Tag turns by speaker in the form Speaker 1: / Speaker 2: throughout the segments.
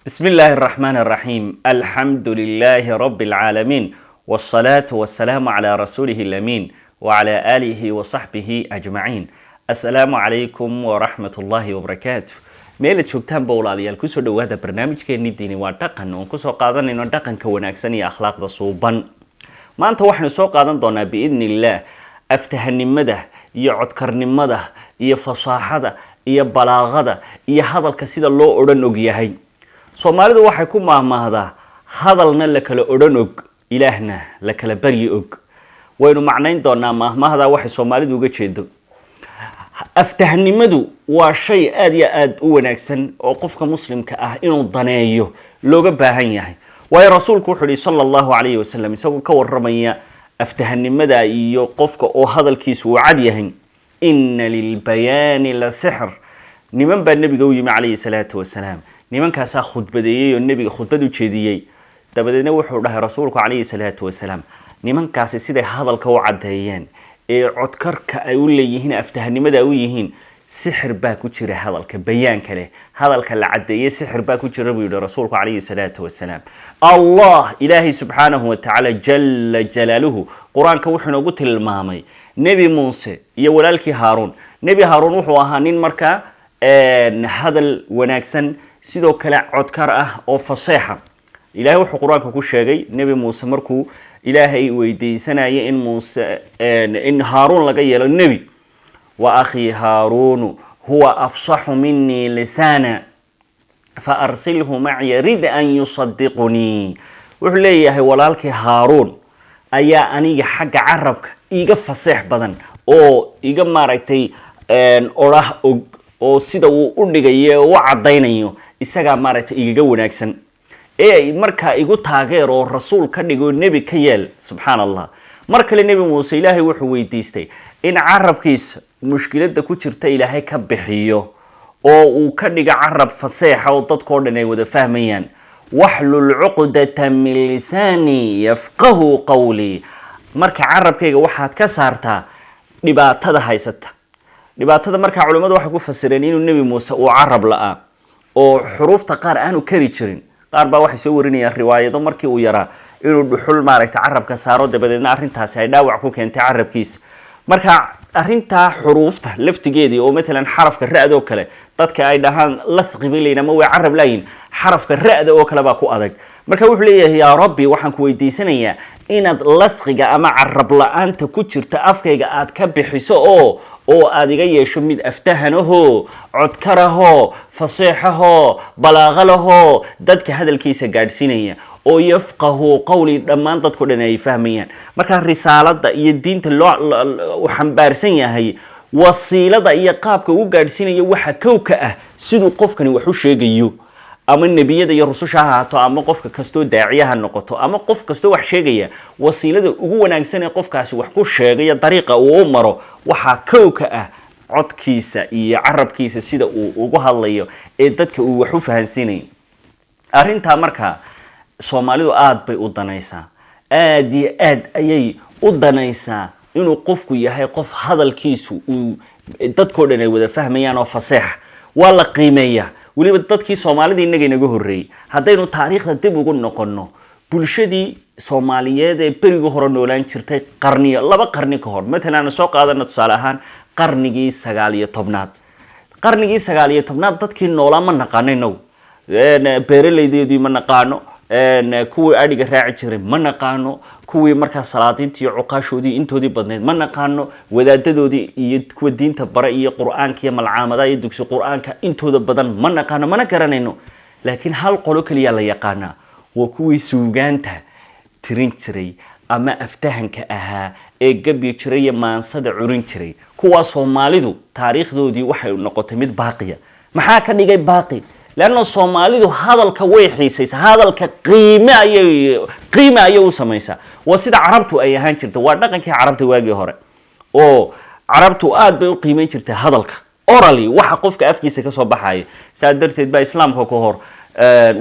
Speaker 1: بسم الله الرحمن الرحيم الحمد لله رب العالمين والصلاة والسلام على رسوله الأمين وعلى آله وصحبه أجمعين السلام عليكم ورحمة الله وبركاته ميل joogtaan bowlaalayaal kusoo dhawaada barnaamijkeennii diini waa dhaqan oon kusoo qaadanayno dhaqanka wanaagsan iyo akhlaaqda suuban maanta waxaanu soo qaadan doonaa biidnillaah aftahanimada iyo codkarnimada iyo fasaaxada iyo balaaqada iyo hadalka sida loo odhan og yahay Soomaalidu waxay ku maahmaahdaa hadalna la kala odhan og ilaahna la kala baryi og waynu macnayn doonaa maahmaahda waxay Soomaalidu uga jeedo aftahnimadu waa shay aad iyo aad u wanaagsan oo qofka muslimka ah inuu daneeyo looga baahan yahay way rasuulku wuxuu yiri sallallahu alayhi wasallam isagoo ka warramaya aftahnimada iyo qofka oo hadalkiisu uu cad yahay inna lil bayani la sihr niman baa nabiga u yimi alayhi salaatu wasalaam nimankaas khudbadeeyay oo nabiga khudbad u jeediyay dabadeedna wuxuu dhahay rasuulku alayhi salaatu wasalaam nimankaas sida hadalka u cadeeyeen ee codkarka ay u leeyihiin aftahnimada u yihiin sixir baa ku jira hadalka bayaan kale hadalka la cadeeyay sixir baa ku jira buu rasuulku alayhi salaatu wasalaam Allah ilaahi subhanahu wa ta'ala jalla jalaluhu quraanka wuxuu nagu tilmaamay nabi Muuse iyo walaalkii Haaruun nabi Haaruun wuxuu ahaa nin markaa hadal wanaagsan sidoo kale codkar ah oo fasaxa ilaahay wuxuu quraanka ku sheegay nabi Muuse markuu ilaahay weydiisanayay in Haaruun laga yeelo nabi wa akhi Haaruun huwa afsahu minni lisana fa arsilhu ma'i rid an yusaddiquni wuxuu leeyahay walaalkii Haaruun ayaa aniga xagga carabka iga fasax badan oo iga maaragtay orah oo sida uu u dhigay oo cadeynayo isaga maaragtay igaga wanaagsan ee marka igu taageero rasuul ka dhigo nabi ka yeel subhanallah markale nabi Muuse ilaahay wuxuu weydiistay in carabkiisa mushkilada ku jirta ilaahay ka bixiyo oo uu ka dhiga carab fasaxa oo dadkoo dhan ay wada fahmayaan wahlul 'uqdatan min lisani yafqahu qawli marka carabkayga waxaad ka saartaa dhibaatada haysata dhibaatada marka culimadu waxay ku fasireen inuu nabi Muuse uu carab la'aa oo xuruufta qaar aanu kari jirin qaar baa waxay soo warinayaan riwaayado markii uu yaraa inuu dhuxul maaragtay carabka saaro dabadeedna arintaasi ay dhaawac ku keentay carabkiisa marka arinta xuruufta laftigeedii oo mesela xarafka ra'da oo kale dadka ay dhahaan lathqi bilayna ma way carab laayin xarafka ra'da oo kale baa ku adag marka wuxuu leeyahay ya rabbi waxaan ku weydiisanayaa inaad lathqiga ama carab la'aanta ku jirta afkayga aad ka bixiso oo aad iga yeesho mid aftahanaho codkaraho fasaxaho balaaqalaho dadka hadalkiisa gaadhsinaya oo yafqahu qawli dhamaan dadku dhan ay fahmayaan marka risaalada iyo diinta loo xambaarsan yahay wasiilada iyo qaabka uu gaadhsinayo waxa kowka ah sidoo qofkani wax u sheegayo ama nabiyada iyo rususha haato ama qofka kasto daaciyaha noqoto ama qof kasto wax sheegaya wasiilada ugu wanaagsan ee qofkaasi wax ku sheegaya dariiqa uu maro waxa kowka ah codkiisa iyo carabkiisa sida uu ugu hadlayo ee dadka uu wax u fahansiinay arinta marka Soomaalidu aad bay u danaysaa aad iyo aad ayay u danaysaa inuu qofku yahay qof hadalkiisu uu dadkoo dhan ay wada fahmayaan oo fasax waa la qiimeeyaa waliba dadkii Soomaalida inaga inaga horeeyay hadaynu taariikhda dib ugu noqono bulshadii Soomaaliyeed ee beriga hore noolaan jirtay qarniyo laba qarni ka hor mesela soo qaadana tusaale ahaan qarnigii 19aad qarnigii 19aad dadkii noolaa ma naqaanayno beeraleydeedii ma naqaano kuwii adiga raaci jiray ma naqaano kuwii marka salaadintii iyo cuqaashoodii intoodii badneed ma naqaano wadaadadoodii iyo kuwa diinta bara iyo quraanka iyo malcaamada iyo dugsi quraanka intooda badan ma naqaano mana garanayno laakiin hal qolo kaliya la yaqaana waa kuwii suugaanta tirin jiray ama aftahanka ahaa ee gabi jiray maansada curin jiray kuwa Soomaalidu taariikhdoodii waxay noqotay mid baaqiya maxaa ka dhigay baaqi لأنه Soomaalidu hadalka way xiisaysaa hadalka qiime ayay u sameeysaa wasida carabtu ay ahaan jirtay waa dhaqankii carabta waagii hore oo carabtu aad bay u qiimeyn jirtay hadalka orally waxa qofka afkiisa ka soo baxay saadarteed ba islaamka ka hor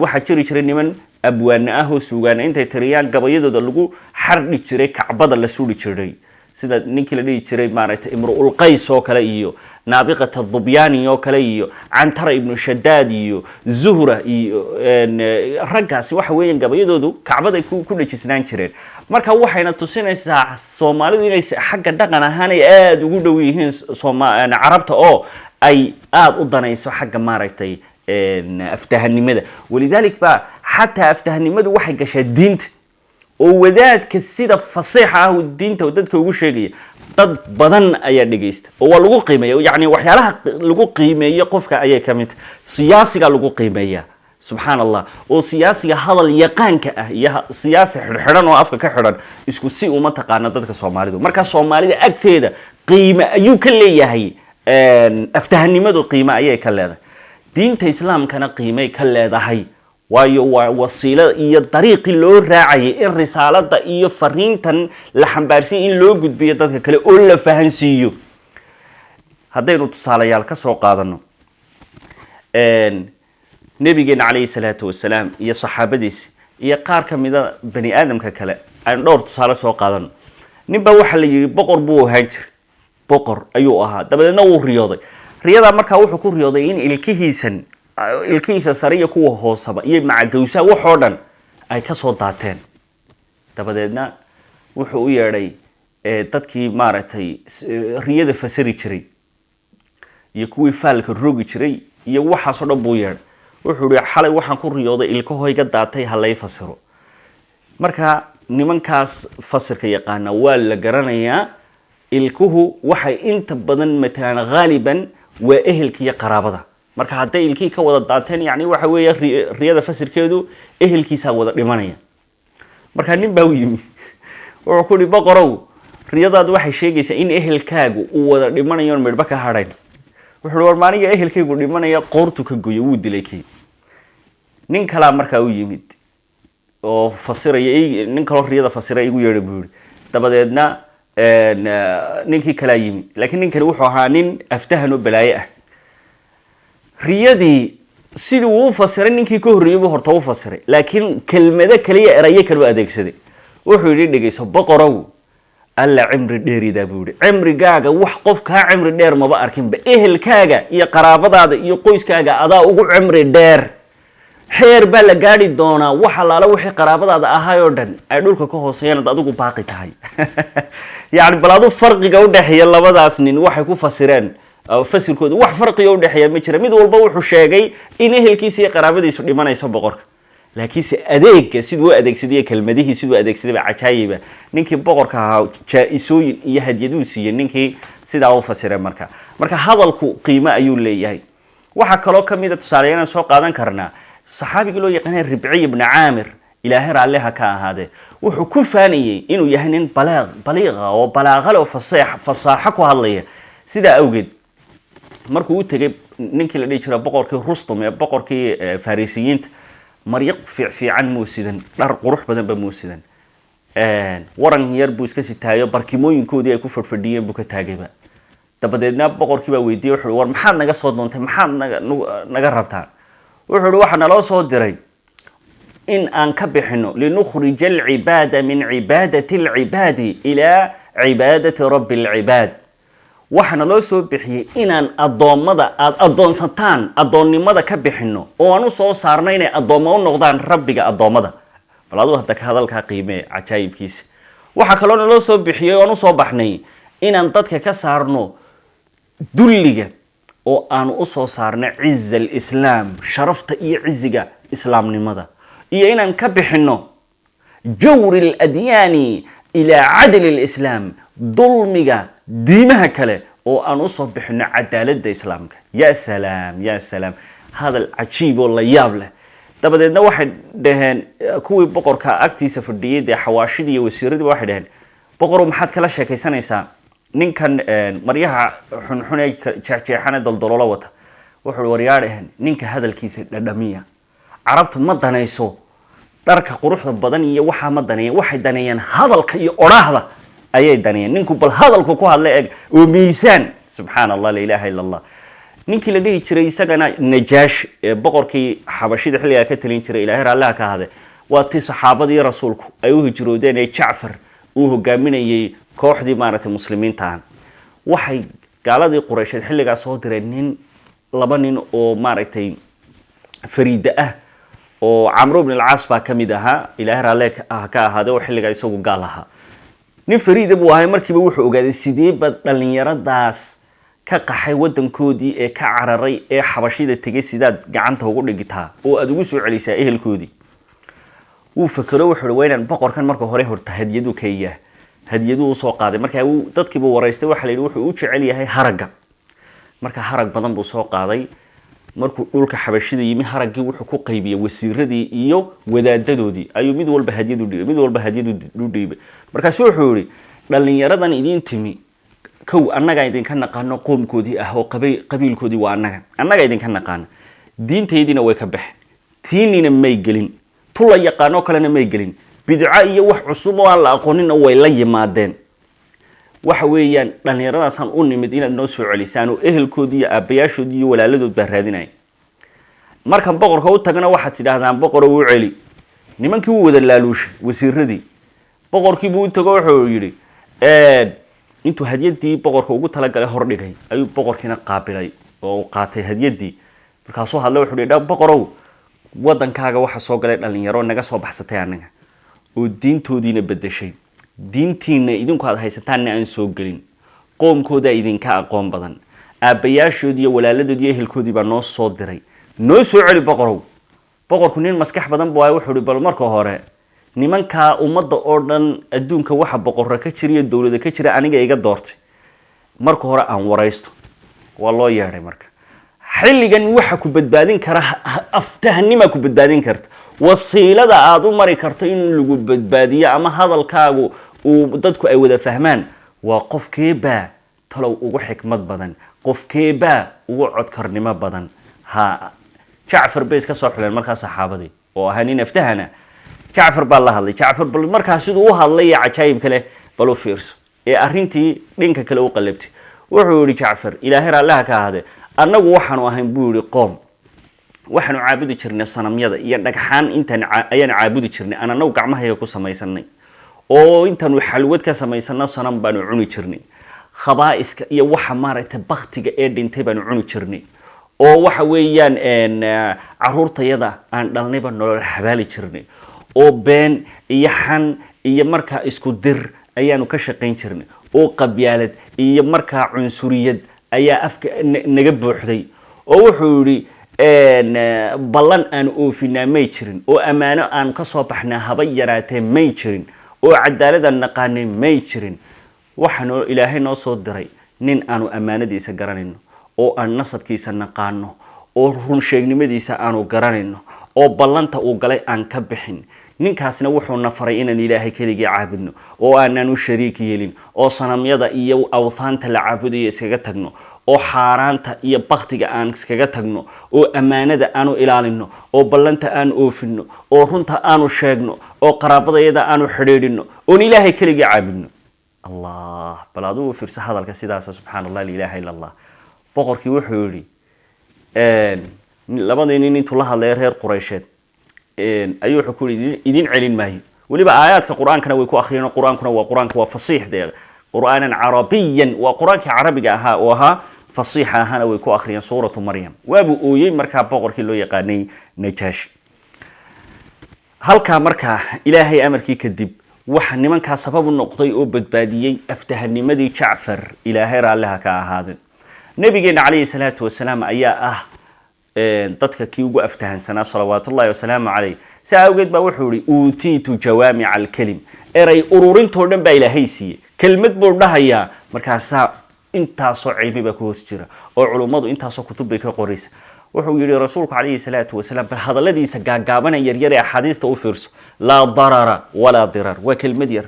Speaker 1: waxa jiri jiray niman abwaan ah oo suugaan intay tiriyaan gabayadooda lagu xardhi jiray kacbada la suuli jiray sida ninkii la dhihi jiray maaragtay imru'ul qays oo kale iyo naabiqat adubyaani oo kale iyo cantara ibnu shadaad iyo zuhra iyo raggaasi waxa weeyaan gabayadoodu kacbaday ku dhejisnaan jireen. marka waxayna tusinaysaa Soomaalidu inay xagga dhaqan ahaan ay aad ugu dhow yihiin carabta oo ay aad u danayso xagga maaragtay aftahanimada. walidaalika ba xataa aftahanimadu waxay gashaa diinta oo wadaadka sida fasiixa ah diinta dadka ugu sheegaya dad badan ayaa dhageysta oo waa lagu qiimeeyaa. yani waxyaalaha lagu qiimeeyo qofka ayay ka mid siyaasiga lagu qiimeeyaa subxaan allah oo siyaasiga hadal yaqaanka ah iyo siyaasi xidhan oo afka ka xidhan isku si uma taqaana dadka Soomaalidu. marka Soomaalida agteeda qiime ayuu ka leeyahay aftahanimadu qiime ayay ka leedahay. diinta islaamkana qiimay ka leedahay waayo waa wasiilo iyo dariiqi loo raacay in risaalada iyo fariintan la xambaarsan in loo gudbiyo dadka kale oo la fahansiiyo. haddaynu tusaalayaal ka soo qaadano nabigeena calayhi salaatu wasalaam iyo saxaabadiisa iyo qaar ka mida bani aadamka kale aan dhowr tusaale soo qaadano. ninba waxa la yiri boqor buu ahaan jiray, boqor ayuu ahaa, dabadeedna wuu riyooday. riyada markaa wuxuu ku riyooday in ilkihiisa sare iyo kuwa hoosaba iyo macagowsa waxoo dhan ay ka soo daateen. dabadeedna wuxuu u yeedhay dadkii maaragtay riyada fasiri jiray iyo kuwii faalka rogi jiray iyo waxaasoo dhan buu yeedhay. wuxuu yidhi xalay waxaan ku riyooday ilkahoyga daatay ha lay fasiro. marka nimankaas fasirka yaqaana waa la garanayaa ilkuhu waxay inta badan matalan ghaaliban waa ehelka iyo qaraabada. marka hadday ilkii ka wada daateen yani waxa weeye riyada fasirkeedu ehelkiisa wada dhimanaya. marka nin baa u yimi wuxuu ku yidhi boqorow riyadaadu waxay sheegaysaa in ehelkaagu uu wada dhimanayo midhba ka hadhayn. wuxuu yidhi war maaniga ehelkaygu dhimanaya qoortu ka goyo wuu dilay kii. nin kalaa markaa u yimid oo fasiraya nin kaloo riyada fasira igu yeedhay buu yidhi. dabadeedna ninkii kalaa yimi laakiin ninkani wuxuu ahaa nin aftahan oo balaaye ah. riyadii sidii uu fasiray ninkii ka horreeyay buu horta u fasiray laakiin kelmado kaliya erayo kale u adeegsaday. wuxuu yidhi dhegeyso boqorow alla cimri dheerida buu yidhi cimrigaaga wax qof kaa cimri dheer maba arkinba ehelkaaga iyo qaraabadaada iyo qoyskaaga adaa ugu cimri dheer. xeer baa la gaari doonaa waxa laala wixii qaraabadaada ahaayoo dhan ay dhulka ka hooseeyaan ad adigu baaqi tahay. yani bal adu farqiga u dhaxeeya labadaas nin waxay ku fasireen fasirkooda wax farqiga u dhaxeeya ma jira. mid walba wuxuu sheegay in ehelkiisa iyo qaraabadiisu dhimanayso boqorka laakiinse adeega siduu adeegsaday kelmadihii siduu adeegsaday ba cajaayiba. ninkii boqorka ahaa jaa-isooyin iyo hadiyaduu siiyay ninkii sidaa u fasiray. marka hadalku qiimo ayuu leeyahay. waxaa kaloo ka mid a tusaaleyaal soo qaadan karnaa saxaabiga loo yaqaan Ribci ibn Aamir ilaahay raalliha ka ahaade wuxuu ku faaniyay inuu yahay nin baliiqa oo balaaqale oo fasaaxa ku hadlaya. sida awgeed markuu u tagay ninkii la dhihi jiray boqorkii Rustum ee boqorkii Farisiyiinta maryo fiican muusidan dhar qurux badan ba muusidan waran yar buu iska sitaayo barkimooyinkoodii ay ku fadhiyeen buu ka taagayba. dabadeedna boqorkii baa weydiiyay wuxuu war maxaad naga soo doontay maxaad naga rabtaa. wuxuu yidhi waxa naloo soo diray in aan ka bixino linukhrija alcibaada min cibaadati alcibaadi ilaa cibaadati rabbi alcibaad. waxa naloo soo bixiyey inaan addoommada aad addoonsataan addoonnimada ka bixino oo aan u soo saarno inay addoommo u noqdaan rabbiga addoommada. bal aduu hadda ka hadalkaa qiimee cajaayibkiisa. waxaa kaloo naloo soo bixiyey oo aan u soo baxnay inaan dadka ka saarno dulliga oo aan u soo saarno ciza alislaam sharafta iyo ciziga islaamnimada iyo inaan ka bixino jawri aladyaani ilaa cadli alislaam dulmiga diimaha kale oo aan u soo bixino cadaaladda islaamka. ya salaam ya salaam hadal cajiib oo la yaab leh. dabadeedna waxay dhaheen kuwii boqorka agtiisa fadhiyay dee xawaashidii iyo wasiiradii waxay dhaheen boqorow maxaad kala sheekaysanaysaa ninkan maryaha xunxun ee jeexjeexan daldaloolo wata. wuxuu waryaadheen ninka hadalkiisa dhadhamiya. carabtu ma danayso dharka quruxda badan iyo waxa ma daneeyeen waxay daneeyeen hadalka iyo oraahda ayay daneeyeen. ninku bal hadalku ku hadla eeg oo miisaan subhanallah la ilaha illa allah. ninkii la dhihi jiray isagana Najaash boqorkii xabashida xilliga ka talin jiray ilaahay raalliha ka ahade waa tii saxaabadii rasuulku ay u hijroodeen ee Jacfar uu hogaaminayay kooxdii maaragtay muslimiinta ah waxay gaaladii Quraysheed xilligaas soo direen laba nin oo maaragtay fariida ah oo Amr ibn al-As baa kamid ahaa Ilaahay raale ka ahaade oo xilliga isagu gaal ahaa nin fariida buu ahay markiiba wuxuu ogaaday sidee bad dhalinyaradaas ka qaxay wadankoodii ee ka cararay ee xabashida tagay sidaad gacanta ugu dhigitaa oo aad ugu soo celisaa ehelkoodii uu fakaro wuxuu weynaan boqorkan marka hore horta hadiyadu keeyaa hadiyadu soo qaaday marka uu dadkiiba wareystay waxa la yiri wuxuu u jecel yahay haraga marka harag badan buu soo qaaday markuu dhulka xabashida yimi haragii wuxuu ku qaybiyay wasiiradii iyo wadaadadoodii ayuu mid walba hadiyadu dhiibay markaas wuxuu yiri dhalinyaradan idin timi kow annaga idinka naqaano qoomkoodii ah oo qabiilkoodii waa annaga idinka naqaano diinteedina way ka baxeen tiinina may gelin tula yaqaano kalena may gelin bidca iyo wax cusub oo aan la aqoonin way la yimaadeen waxa weeyaan dhalinyaradaas aan u nimid inaad noo soo celisaan oo ehelkoodii iyo aabayaashoodii iyo walaaladood baa raadinay markan boqorka u tagana waxa tidhaahdaan boqor uu celi nimankii uu wada laaluushay wasiiradii boqorkii buu tago wuxuu yiri intuu hadiyadii boqorka ugu tala galay hor dhigay ayuu boqorkiina qaabilay oo qaatay hadiyadii markaasoo hadlay wuxuu yiri boqorow wadankaaga waxa soo galay dhalinyaro naga soo baxsatay anaga oo diintoodiina bedeshay diintiina idinku aad haysataan aan soo galin qoomkooda idinka aqoon badan aabayaashoodii iyo walaaladoodii ehelkoodii baa noo soo diray noo soo celi boqorow boqorku nin maskax badan buu wuxuu yiri bal marka hore nimanka ummadda oo dhan adduunka waxa boqorka ka jira dawladda ka jira aniga iga doortay marka hore aan waraysto waa loo yeeray marka xilligan waxa ku badbaadin kara aftahnima ku badbaadin karta wasiilada aad u mari karto in lagu badbaadiyo ama hadalkaagu uu dadku ay wada fahmaan waa qofkeeba talow ugu xikmad badan qofkeeba ugu codkarnimo badan ha Jaafar bees ka soo xuleen markaa saxaabadii oo ahaa nin aftahana Jaafar baa la hadlay Jaafar bal markaa sidoo u hadlay cajaayib kale bal u fiirso ee arintii dhinka kale u qalabtay wuxuu yiri Jaafar Ilaahay raalaha ka ahade annagu waxaanu ahayn buu yiri qoom waxaanu caabudi jirnay sanamyada iyo dhagxaan intaan ayaan caabudi jirnay annagu gacmahayaga ku samaysanay oo intaan xalwad ka samaysana sanam baanu cuni jirnay khabaa'iska iyo waxa maaragtay baktiga ee dhintay baanu cuni jirnay oo waxa weeyaan caruurtayada aan dhalnayba nolol xabaali jirnay oo been iyo xan iyo marka isku dir ayaanu ka shaqeyn jirnay oo qabyaalad iyo marka cunsuriyad ayaa afka naga buuxday oo wuxuu yiri ballan aan oofinaa may jirin oo amaano aan ka soo baxnaa haba yaraatee may jirin oo cadaalad aan naqaanay may jirin waxaanu Ilaahay noo soo diray nin aanu amaanadiisa garanayno oo aan nasabkiisa naqaano oo run sheegnimadiisa aanu garanayno oo ballanta uu galay aan ka bixin ninkaasna wuxuu na faray inaan Ilaahay kaliya caabudno oo aanan u shariik yeelin oo sanamyada iyo awthaanta la caabudayo iskaga tagno oo xaaraanta iyo baktiga aan iskaga tagno oo amaanada aanu ilaalino oo ballanta aan oofino oo runta aanu sheegno oo qaraabadayada aanu xidhiidhino oo Ilaahay kaliya caabudno Allah baladu fiirsa hadalka sidaas subhanallahi la ilaaha illa Allah boqorkii wuxuu yiri labadii nin intuu la hadlay reer Quraysheed ayuu wuxuu ku yiri idin celin maayo waliba aayaadka quraankana way ku akhriyeen quraankuna waa fasiix deeq quraanan arabiyan wa quraanka arabiga aha oo aha fasiixa ahana way ku akhriyeen suuratu maryam waabu ooyay marka boqorkii loo yaqaanay Najaashi halka marka Ilaahay amarkii kadib waxa nimanka sabab u noqday oo badbaadiyay aftahanimadii Jaafar Ilaahay raalaha ka ahaadeen nabigeena kaleey salaatu wasalaam ayaa ah dadka kii ugu aftahansanaa salawaatullaahi wasalaamu calayh saawgeed baa wuxuu yiri uutiitu jawaamic alkalim eray ururinto dhan baa Ilaahay siiyay kelmad buu dhahayaa markaas intaasoo cilmi baa ku hoos jira oo culimadu intaasoo kutub bay ka qoraysa wuxuu yiri rasuulku kaleey salaatu wasalaam bal hadaladiisa gaagaaban yar ee xadiista u fiirso la darara wala dirar wa kelmad yar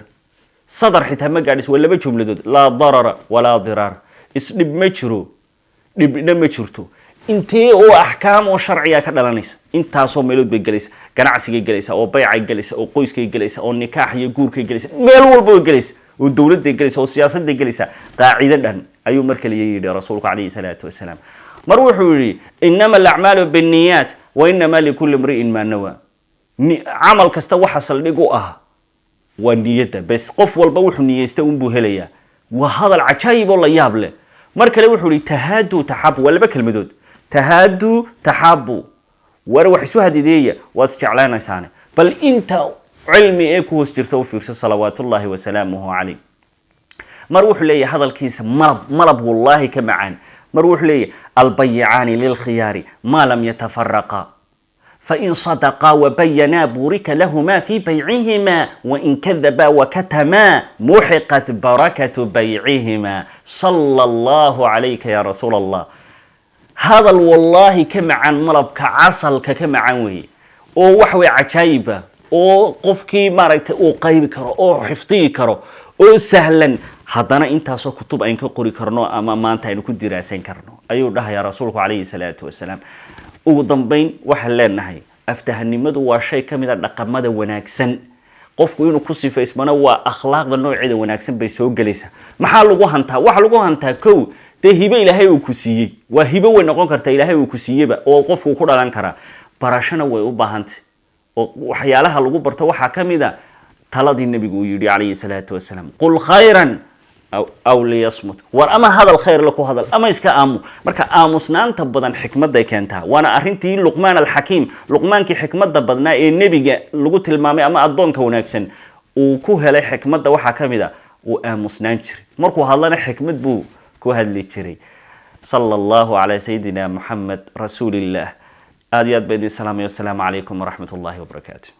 Speaker 1: sadar xitaa ma gaadhis wala laba jumladood la darara wala dirar isdib ma jiro dibna ma jirto intee oo ahkaam oo sharciya ka dhalanaysa intaasoo meelood bay galaysa ganacsiga galaysa oo bay'ay galaysa oo qoyska galaysa oo nikaax iyo guurka galaysa meel walba galaysa oo dawladda galaysa oo siyaasadda galaysa qaacida dhan ayuu markale yiri rasuulku kaleey salaatu wasalaam mar wuxuu yiri inama al-a'malu bin-niyyat wa inama likulli imri'in ma nawa amal kasta waxa saldhig u ah ونيته بس قف والبوح نيسته ونبوهليا وهذا العجائب والله يابله مركل وحو لي تهادوا تحابوا ولا بك المدود تهادوا تحابوا وروح سوها ديدية واسجعلانا سانه بل انت علمي ايكو استرتو في صلوات الله وسلامه عليه مروح لي هذا الكيس مرض والله كمعان مروح لي البيعان للخيار ما لم يتفرقا فإن صدقا وبينا بورك لهما في بيعهما وإن كذبا وكتما محقت بركة بيعهما صلى الله عليك يا رسول الله هذا والله كمعان ملبك عسلك كمعان وي oo wax way cajaayba oo qofkii maaragtay uu qaybi karo oo xifdii karo oo sahlan haddana intaasoo kutub aan ka qori karno ama maanta aynu ku diraasan karno ayuu dhahay rasuulku calayhi salaatu wasalaam ugu dambeyn waxa leenahay aftahanimadu waa shay kamid ah dhaqamada wanaagsan qofku inuu ku sifaysmana waa akhlaaqda nooceeda wanaagsan bay soo galaysaa maxaa lagu hantaa waxa lagu hantaa kow de hibe ilaahay uu ku siiyay waa hibe way noqon kartaa ilaahay uu ku siiyayba oo qofku ku dhalan kara barashana way u baahantay oo waxyaalaha lagu barto waxa kamid ah taladii nabigu uu yiri calayhi salaatu wasalaam qul khayran aw liyasmut war ama hadal khayr la ku hadal ama iska aamu marka aamusnaanta badan xikmada keentaa waana arintii luqmaan al-hakim luqmaankii xikmada badnaa ee nabiga lagu tilmaamay ama adoonka wanaagsan uu ku helay xikmada waxa kamid ah uu aamusnaan jiray markuu hadlana xikmad buu ku hadli jiray sallallahu alayhi sayidina muhammad rasuulillah aad iyo aad baydi salaam iyo salaam alaykum wa rahmatullahi wa barakatuh